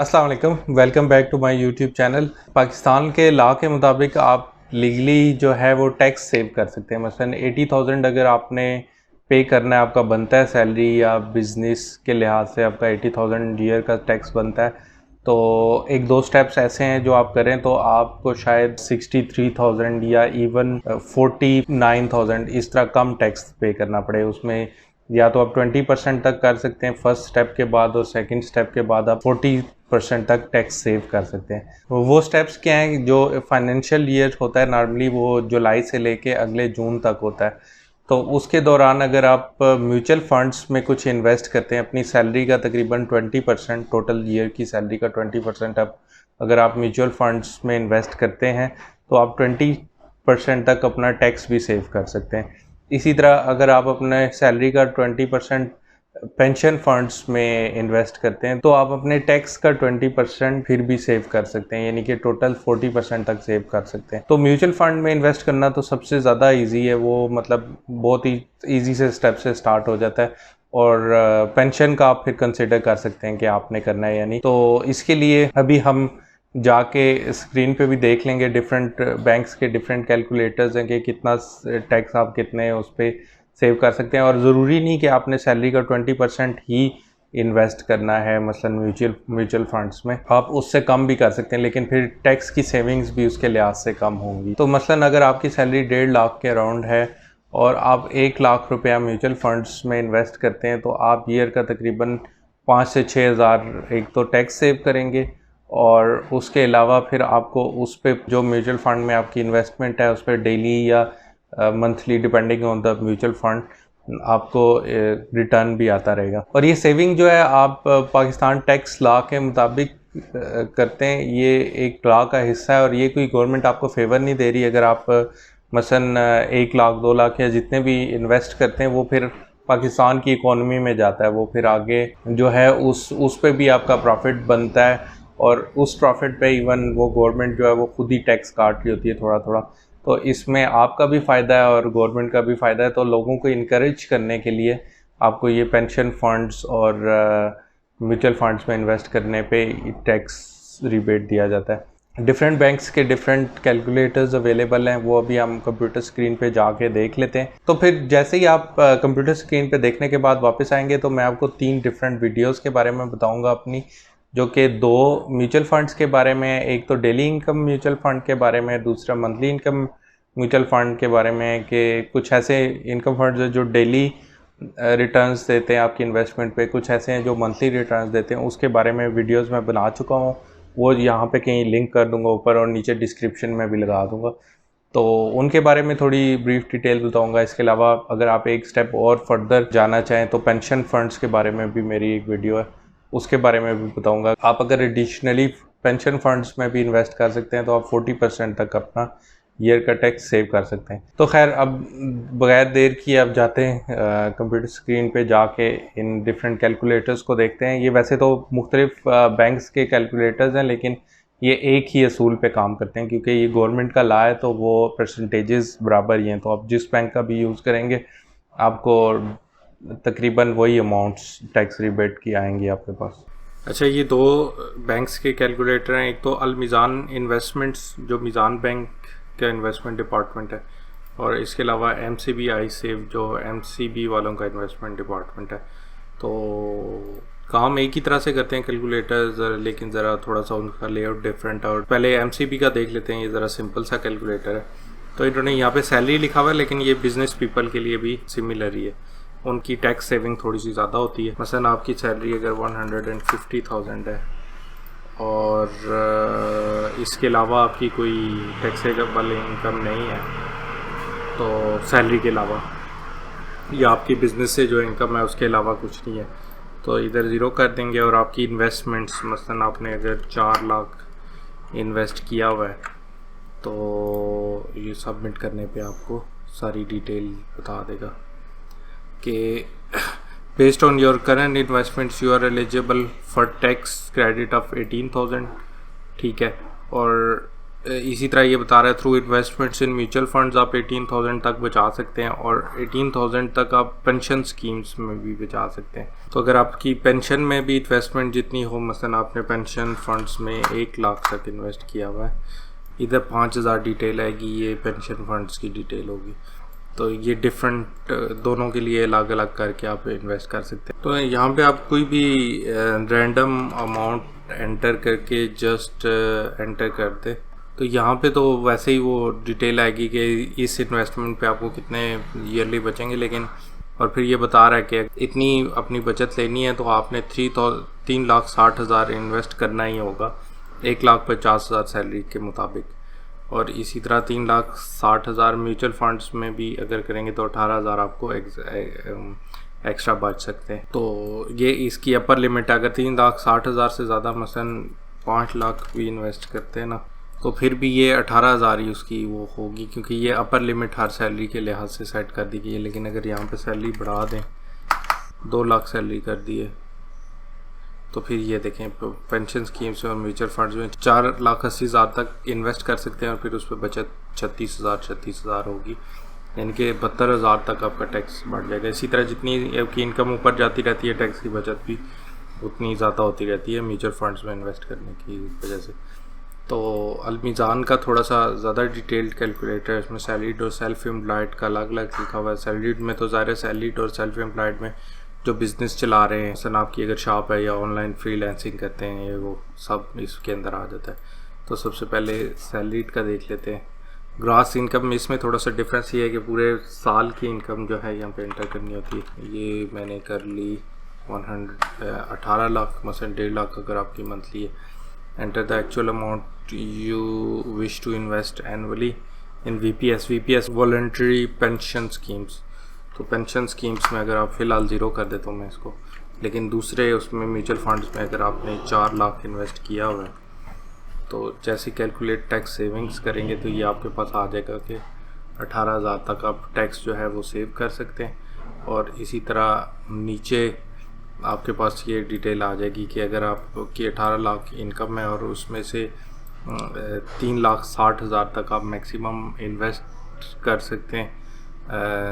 अस्सलाम वालेकुम, welcome back to my YouTube channel. Pakistan के लॉ के मुताबिक आप लीगली जो है वो टैक्स सेव कर सकते हैं। मसलन 80,000 अगर आपने पे करना है, आपका बनता है सैलरी या बिज़नेस के लिहाज से आपका 80,000 ईयर का टैक्स बनता है। तो एक दो स्टेप्स ऐसे हैं जो आप करें तो आपको शायद 63,000 या इवन 49,000 इस तरह कम टैक्स पे करना पड़े। उसमें या तो आप 20% तक कर सकते हैं फर्स्ट स्टेप के बाद, और सेकंड स्टेप के बाद आप 40% तक टैक्स सेव कर सकते हैं। वो स्टेप्स क्या हैं? जो फाइनेंशियल ईयर होता है नॉर्मली वो जुलाई से लेके अगले जून तक होता है। तो उसके दौरान अगर आप म्यूचुअल फंड्स में कुछ इन्वेस्ट करते हैं, अपनी सैलरी का तकरीबन 20%, टोटल ईयर की सैलरी का 20% आप अगर आप म्यूचुअल फंड्स में इन्वेस्ट करते हैं तो आप 20% तक अपना टैक्स भी सेव कर सकते हैं। इसी तरह अगर आप अपने सैलरी का 20% पेंशन फंड्स में इन्वेस्ट करते हैं तो आप अपने टैक्स का 20% फिर भी सेव कर सकते हैं, यानी कि टोटल 40% तक सेव कर सकते हैं। तो म्यूचुअल फंड में इन्वेस्ट करना तो सबसे ज़्यादा इजी है, वो मतलब बहुत ही ईजी से स्टेप से स्टार्ट हो जाता है। और पेंशन का आप फिर कंसिडर कर सकते हैं कि आपने करना है या नहीं। तो इसके लिए अभी हम जाके स्क्रीन पे भी देख लेंगे, डिफरेंट बैंक्स के डिफरेंट कैलकुलेटर्स हैं कि कितना टैक्स आप कितने उस पर सेव कर सकते हैं। और ज़रूरी नहीं कि आपने सैलरी का 20% ही इन्वेस्ट करना है, मसलन म्यूचुअल फंड्स में आप उससे कम भी कर सकते हैं, लेकिन फिर टैक्स की सेविंग्स भी उसके लिहाज से कम होंगी। तो मसलन अगर आपकी सैलरी 1.5 लाख के अराउंड है और आप 1 लाख रुपया म्यूचुअल फंड्स में इन्वेस्ट करते हैं तो आप ईयर का तकरीबन 5 से 6 हज़ार एक तो टैक्स सेव करेंगे, और उसके अलावा फिर आपको उस पर जो म्यूचुअल फंड में आपकी इन्वेस्टमेंट है उस पर डेली या monthly depending on the mutual fund आपको रिटर्न भी आता रहेगा। और ये सेविंग जो है आप पाकिस्तान टैक्स लॉ के मुताबिक करते हैं, ये एक लॉ का हिस्सा है और ये कोई गवर्नमेंट आपको फेवर नहीं दे रही। अगर आप मसलन 1 लाख 2 लाख या जितने भी इन्वेस्ट करते हैं वो फिर पाकिस्तान की इकोनॉमी में जाता है, वो फिर आगे जो है उस पे भी आपका प्रॉफिट बनता है, और उस प्रॉफिट पे इवन वो गवर्नमेंट जो है वो खुद ही टैक्स काट रही होती है थोड़ा थोड़ा। तो इसमें आपका भी फ़ायदा है और गवर्नमेंट का भी फ़ायदा है। तो लोगों को इनकरेज करने के लिए आपको ये पेंशन फंड्स और म्यूचुअल फंड्स में इन्वेस्ट करने पे टैक्स रिबेट दिया जाता है। डिफरेंट बैंक्स के डिफरेंट कैलकुलेटर्स अवेलेबल हैं, वो अभी हम कंप्यूटर स्क्रीन पे जाके देख लेते हैं। तो फिर जैसे ही आप कंप्यूटर स्क्रीन पे देखने के बाद वापस आएंगे तो मैं आपको 3 डिफरेंट वीडियोस के बारे में बताऊंगा अपनी, जो कि 2 म्यूचुअल फंड्स के बारे में है। एक तो डेली इनकम म्यूचुअल फंड के बारे में है, दूसरा मंथली इनकम म्यूचुअल फंड के बारे में है कि कुछ ऐसे इनकम फंड्स हैं जो डेली रिटर्न्स देते हैं आपकी इन्वेस्टमेंट पे, कुछ ऐसे हैं जो मंथली रिटर्न्स देते हैं। उसके बारे में वीडियोस मैं बना चुका हूँ, वो यहाँ पे कहीं लिंक कर दूंगा ऊपर और नीचे डिस्क्रिप्शन में भी लगा दूंगा। तो उनके बारे में थोड़ी ब्रीफ डिटेल बताऊंगा। इसके अलावा अगर आप एक स्टेप और फर्दर जाना चाहें तो पेंशन फंड्स के बारे में भी मेरी एक वीडियो है, उसके बारे में भी बताऊंगा। आप अगर एडिशनली पेंशन फंड्स में भी इन्वेस्ट कर सकते हैं तो आप 40% तक अपना ईयर का टैक्स सेव कर सकते हैं। तो खैर अब बगैर देर किए अब जाते हैं कंप्यूटर स्क्रीन पे जाके इन डिफरेंट कैलकुलेटर्स को देखते हैं। ये वैसे तो मुख्तलिफ बैंक्स के कैलकुलेटर्स हैं, लेकिन ये एक ही असूल पे काम करते हैं क्योंकि ये गवर्नमेंट का लॉ है, तो वो परसेंटेजेस बराबर ही हैं। तो आप जिस बैंक का भी यूज़ करेंगे आपको तकरीबन वही अमाउंट्स टैक्स रिबेट की आएंगी आपके पास। अच्छा, ये 2 बैंक्स के कैलकुलेटर हैं। एक तो अल मीज़ान इन्वेस्टमेंट्स जो मीज़ान बैंक का इन्वेस्टमेंट डिपार्टमेंट है, और इसके अलावा MCB आई सेव जो MCB वालों का इन्वेस्टमेंट डिपार्टमेंट है। तो काम एक ही तरह से करते हैं कैलकुलेटर्स, लेकिन ज़रा थोड़ा सा उनका लेआउट डिफरेंट है। और पहले MCB का देख लेते हैं, ये ज़रा सिंपल सा कैलकुलेटर है। तो इन्होंने यहाँ पे सैलरी लिखा हुआ है, लेकिन ये बिज़नेस पीपल के लिए भी सिमिलर ही है। उनकी टैक्स सेविंग थोड़ी सी ज़्यादा होती है। मसलन आपकी सैलरी अगर 150,000 है और इसके अलावा आपकी कोई टैक्सेबल इनकम नहीं है, तो सैलरी के अलावा या आपकी बिज़नेस से जो इनकम है उसके अलावा कुछ नहीं है, तो इधर ज़ीरो कर देंगे। और आपकी इन्वेस्टमेंट्स मसलन आपने अगर 4 लाख इन्वेस्ट किया हुआ है तो ये सबमिट करने पे आपको सारी डिटेल बता देगा कि based on your current investments you are eligible for tax credit of 18,000, ठीक है। और इसी तरह ये बता रहा है through investments in mutual funds आप 18,000 तक बचा सकते हैं और 18,000 तक आप पेंशन स्कीम्स में भी बचा सकते हैं। तो अगर आपकी पेंशन में भी इन्वेस्टमेंट जितनी हो, मसलन आपने पेंशन फंड्स में 1 लाख तक इन्वेस्ट किया हुआ है, इधर 5,000 डिटेल आएगी, ये पेंशन फंड्स की डिटेल होगी। तो ये डिफरेंट दोनों के लिए अलग अलग करके आप इन्वेस्ट कर सकते हैं। तो यहाँ पे आप कोई भी रैंडम अमाउंट एंटर करके जस्ट एंटर कर दे, तो यहाँ पे तो वैसे ही वो डिटेल आएगी कि इस इन्वेस्टमेंट पे आपको कितने ईयरली बचेंगे, लेकिन और फिर ये बता रहा है कि इतनी अपनी बचत लेनी है तो आपने 3,60,000 इन्वेस्ट करना ही होगा 1,50,000 सैलरी के मुताबिक। और इसी तरह 3,60,000 म्यूचुअल फंड्स में भी अगर करेंगे तो 18,000 आपको एक्स्ट्रा बच सकते हैं। तो ये इसकी अपर लिमिट है। अगर 3,60,000 से ज़्यादा मसलन 5 लाख भी इन्वेस्ट करते हैं ना, तो फिर भी ये 18,000 ही उसकी वो होगी, क्योंकि ये अपर लिमिट हर सैलरी के लिहाज से सेट कर दी गई है। लेकिन अगर यहाँ पे सैलरी बढ़ा दें, 2 लाख सैलरी कर दी है, तो फिर ये देखें पेंशन स्कीम्स और म्यूचुअल फंड्स में 4,80,000 तक इन्वेस्ट कर सकते हैं और फिर उस पर बचत 36,000 होगी, यानी कि 72,000 तक आपका टैक्स बढ़ जाएगा। इसी तरह जितनी आपकी इनकम ऊपर जाती रहती है, टैक्स की बचत भी उतनी ज़्यादा होती रहती है म्यूचुअल फंड्स में इन्वेस्ट करने की वजह से। तो अलमीज़ान का थोड़ा सा ज़्यादा डिटेल्ड कैलकुलेटर है, इसमें सैलरीड और सेल्फ एम्प्लॉयड का अलग अलग लिखा हुआ है। सैलरीड में तो ज़ाहिर है सैलरीड और सेल्फ एम्प्लॉयड में जो बिज़नेस चला रहे हैं, सन आपकी अगर शॉप है या ऑनलाइन फ्रीलांसिंग करते हैं, ये वो सब इसके अंदर आ जाता है। तो सबसे पहले सैलरीड का देख लेते हैं। ग्रॉस इनकम में इसमें थोड़ा सा डिफरेंस ये है कि पूरे साल की इनकम जो है यहाँ पे एंटर करनी होती है। ये मैंने कर ली 18 लाख, मसलन 1.5 लाख अगर आपकी मंथली है। Enter the actual amount you wish to invest annually in VPS voluntary pension schemes. तो पेंशन स्कीम्स में अगर आप फ़िलहाल 0 कर देता हूँ मैं इसको, लेकिन दूसरे उसमें म्यूचुअल फंड्स में अगर आपने 4 लाख इन्वेस्ट किया हुआ है, तो जैसे कैलकुलेट टैक्स सेविंग्स करेंगे तो ये आपके पास आ जाएगा कि 18,000 तक आप टैक्स जो है वो सेव कर सकते हैं। और इसी तरह नीचे आपके पास ये डिटेल आ जाएगी कि अगर आपकी 18 लाख इनकम है और उसमें से 3,60,000 तक आप मैक्सिमम इन्वेस्ट कर सकते हैं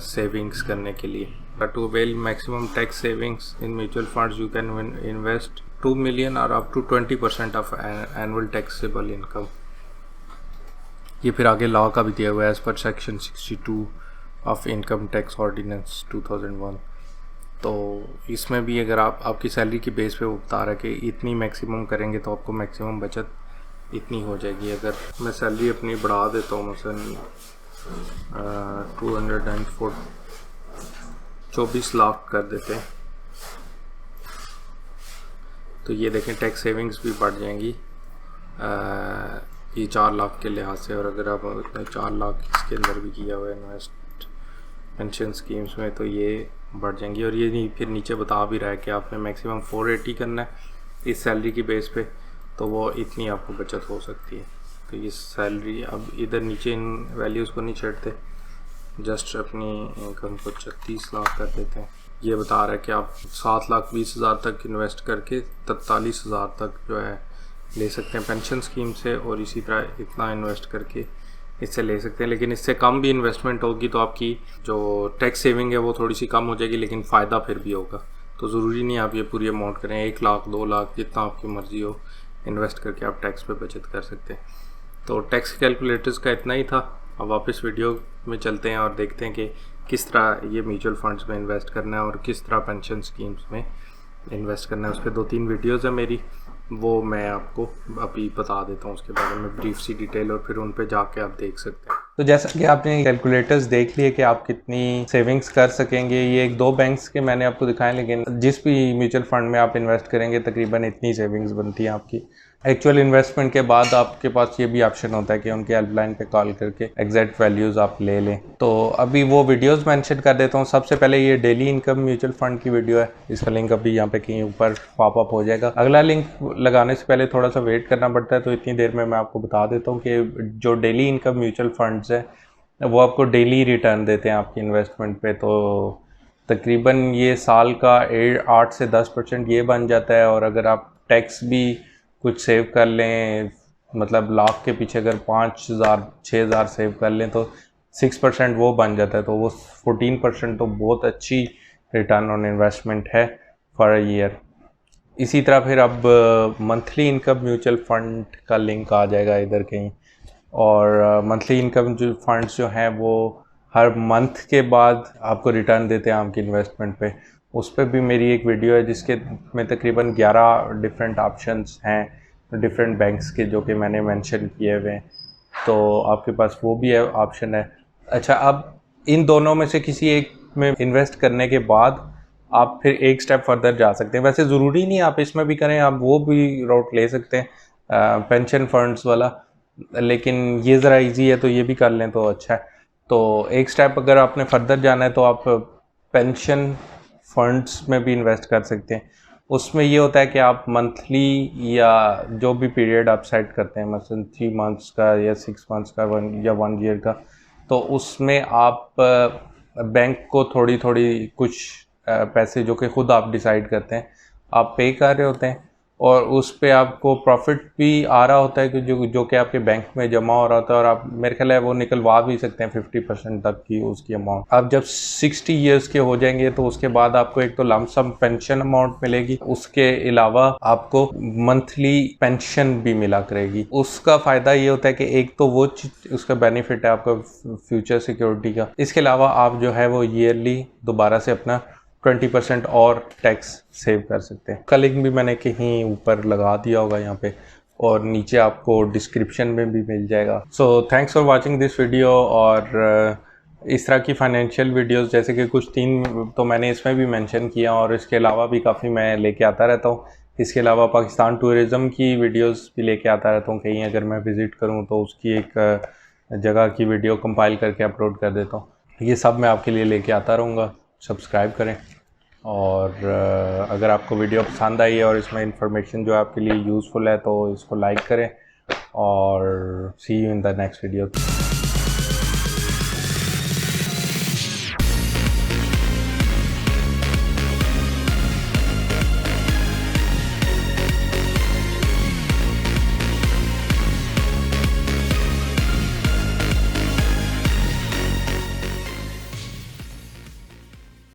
सेविंग्स करने के लिए। To avail maximum tax savings in mutual funds you can invest 2 million और up to 20% of annual taxable income. ये फिर आगे लॉ का भी दिया हुआ है as per section 62 of income tax ordinance 2001। तो इसमें भी अगर आपकी सैलरी की बेस पे वो बता रहा है कि इतनी मैक्सिमम करेंगे तो आपको मैक्सिमम बचत इतनी हो जाएगी। अगर मैं सैलरी अपनी बढ़ा देता हूँ मसलन 24 लाख कर देते हैं, तो ये देखें टैक्स सेविंग्स भी बढ़ जाएंगी ये 4 लाख के लिहाज से। और अगर आप 4 लाख इसके अंदर भी किया हुआ है इन्वेस्ट पेंशन स्कीम्स में, तो ये बढ़ जाएंगी। और ये फिर नीचे बता भी रहा है कि आपने मैक्सिमम 480 करना है इस सैलरी की बेस पे, तो वो इतनी आपको बचत हो सकती है। तो ये सैलरी अब इधर नीचे इन वैल्यूज़ को नहीं छेड़ते, जस्ट अपनी इनकम को 36 लाख कर देते हैं। ये बता रहा है कि आप 7,20,000 तक इन्वेस्ट करके 43,000 तक जो है ले सकते हैं पेंशन स्कीम से, और इसी तरह इतना इन्वेस्ट करके इससे ले सकते हैं। लेकिन इससे कम भी इन्वेस्टमेंट होगी तो आपकी जो टैक्स सेविंग है वो थोड़ी सी कम हो जाएगी, लेकिन फ़ायदा फिर भी होगा। तो ज़रूरी नहीं आप ये पूरी अमाउंट करें, 1 लाख 2 लाख जितना आपकी मर्ज़ी हो इन्वेस्ट करके आप टैक्स पे बचत कर सकते हैं। तो टैक्स कैलकुलेटर्स का इतना ही था। अब वापस वीडियो में चलते हैं और देखते हैं कि किस तरह ये म्यूचुअल फंड्स में इन्वेस्ट करना है और किस तरह पेंशन स्कीम्स में इन्वेस्ट करना है। उस पर 2-3 वीडियोज़ है मेरी, वो मैं आपको अभी बता देता हूँ उसके बारे में ब्रीफ सी डिटेल, और फिर उन पे जाके आप देख सकते हैं। तो जैसा कि आपने कैलकुलेटर्स देख लिए कि आप कितनी सेविंग्स कर सकेंगे, ये 1-2 बैंक्स के मैंने आपको दिखाए, लेकिन जिस भी म्यूचुअल फंड में आप इन्वेस्ट करेंगे तकरीबन इतनी सेविंग्स बनती है आपकी। एक्चुअल इन्वेस्टमेंट के बाद आपके पास ये भी ऑप्शन होता है कि उनके हेल्पलाइन पे कॉल करके एग्जैक्ट वैल्यूज़ आप ले लें। तो अभी वो वीडियोस मेंशन कर देता हूँ। सबसे पहले ये डेली इनकम म्यूचुअल फंड की वीडियो है, इसका लिंक अभी यहाँ पे कहीं ऊपर पॉपअप हो जाएगा। अगला लिंक लगाने से पहले थोड़ा सा वेट करना पड़ता है, तो इतनी देर में मैं आपको बता देता हूँ कि जो डेली इनकम म्यूचुअल फंड्स है वो आपको डेली रिटर्न देते हैं आपकी इन्वेस्टमेंट पे। तो तकरीबन ये साल का 8 से 10% ये बन जाता है। और अगर आप टैक्स भी कुछ सेव कर लें मतलब लाख के पीछे अगर 5,000 6,000 सेव कर लें तो 6% वो बन जाता है, तो वो 14% तो बहुत अच्छी रिटर्न ऑन इन्वेस्टमेंट है फॉर अ ईयर। इसी तरह फिर अब मंथली इनकम म्यूचुअल फंड का लिंक आ जाएगा इधर कहीं, और मंथली इनकम जो फंड्स जो हैं वो हर मंथ के बाद आपको रिटर्न देते हैं आपकी इन्वेस्टमेंट पे। उस पर भी मेरी एक वीडियो है जिसके में तकरीबन 11 डिफरेंट ऑप्शंस हैं डिफरेंट बैंक्स के, जो कि मैंने मेंशन किए हुए हैं, तो आपके पास वो भी है ऑप्शन है। अच्छा, अब इन दोनों में से किसी एक में इन्वेस्ट करने के बाद आप फिर एक स्टेप फर्दर जा सकते हैं। वैसे ज़रूरी नहीं आप इसमें भी करें, आप वो भी रूट ले सकते हैं पेंशन फंड्स वाला, लेकिन ये ज़रा इजी है तो ये भी कर लें तो अच्छा है। तो एक स्टेप अगर आपने फर्दर जाना है तो आप पेंशन फंड्स में भी इन्वेस्ट कर सकते हैं। उसमें ये होता है कि आप मंथली या जो भी पीरियड आप सेट करते हैं, मसलन 3 मंथ्स का या 6 मंथ्स का या 1 ईयर का, तो उसमें आप बैंक को थोड़ी थोड़ी कुछ पैसे जो कि ख़ुद आप डिसाइड करते हैं आप पे कर रहे होते हैं, और उस पे आपको प्रॉफिट भी आ रहा होता है कि जो कि आपके बैंक में जमा हो रहा होता है, और आप मेरे ख्याल है वो निकलवा भी सकते हैं 50% तक की उसकी अमाउंट। अब जब 60 ईयर्स के हो जाएंगे तो उसके बाद आपको एक तो लमसम पेंशन अमाउंट मिलेगी, उसके अलावा आपको मंथली पेंशन भी मिला करेगी। उसका फ़ायदा ये होता है कि एक तो वो उसका बेनिफिट है आपका फ्यूचर सिक्योरिटी का, इसके अलावा आप जो है वो ईयरली दोबारा से अपना 20% और टैक्स सेव कर सकते हैं। का लिंक भी मैंने कहीं ऊपर लगा दिया होगा यहाँ पे, और नीचे आपको डिस्क्रिप्शन में भी मिल जाएगा। So thanks for watching this video. और इस तरह की फाइनेंशियल वीडियोस जैसे कि कुछ 3 तो मैंने इसमें भी मेंशन किया, और इसके अलावा भी काफ़ी मैं लेके आता रहता हूँ। इसके अलावा पाकिस्तान टूरिज़म की वीडियोस भी लेके आता रहता हूँ, कहीं अगर मैं विज़िट करूँ तो उसकी एक जगह की वीडियो कंपाइल करके अपलोड कर देता हूँ। ये सब मैं आपके लिए लेके आता रहूँगा। सब्सक्राइब करें, और अगर आपको वीडियो पसंद आई है और इसमें इंफॉर्मेशन जो आपके लिए यूज़फुल है तो इसको लाइक करें, और see you in the next video.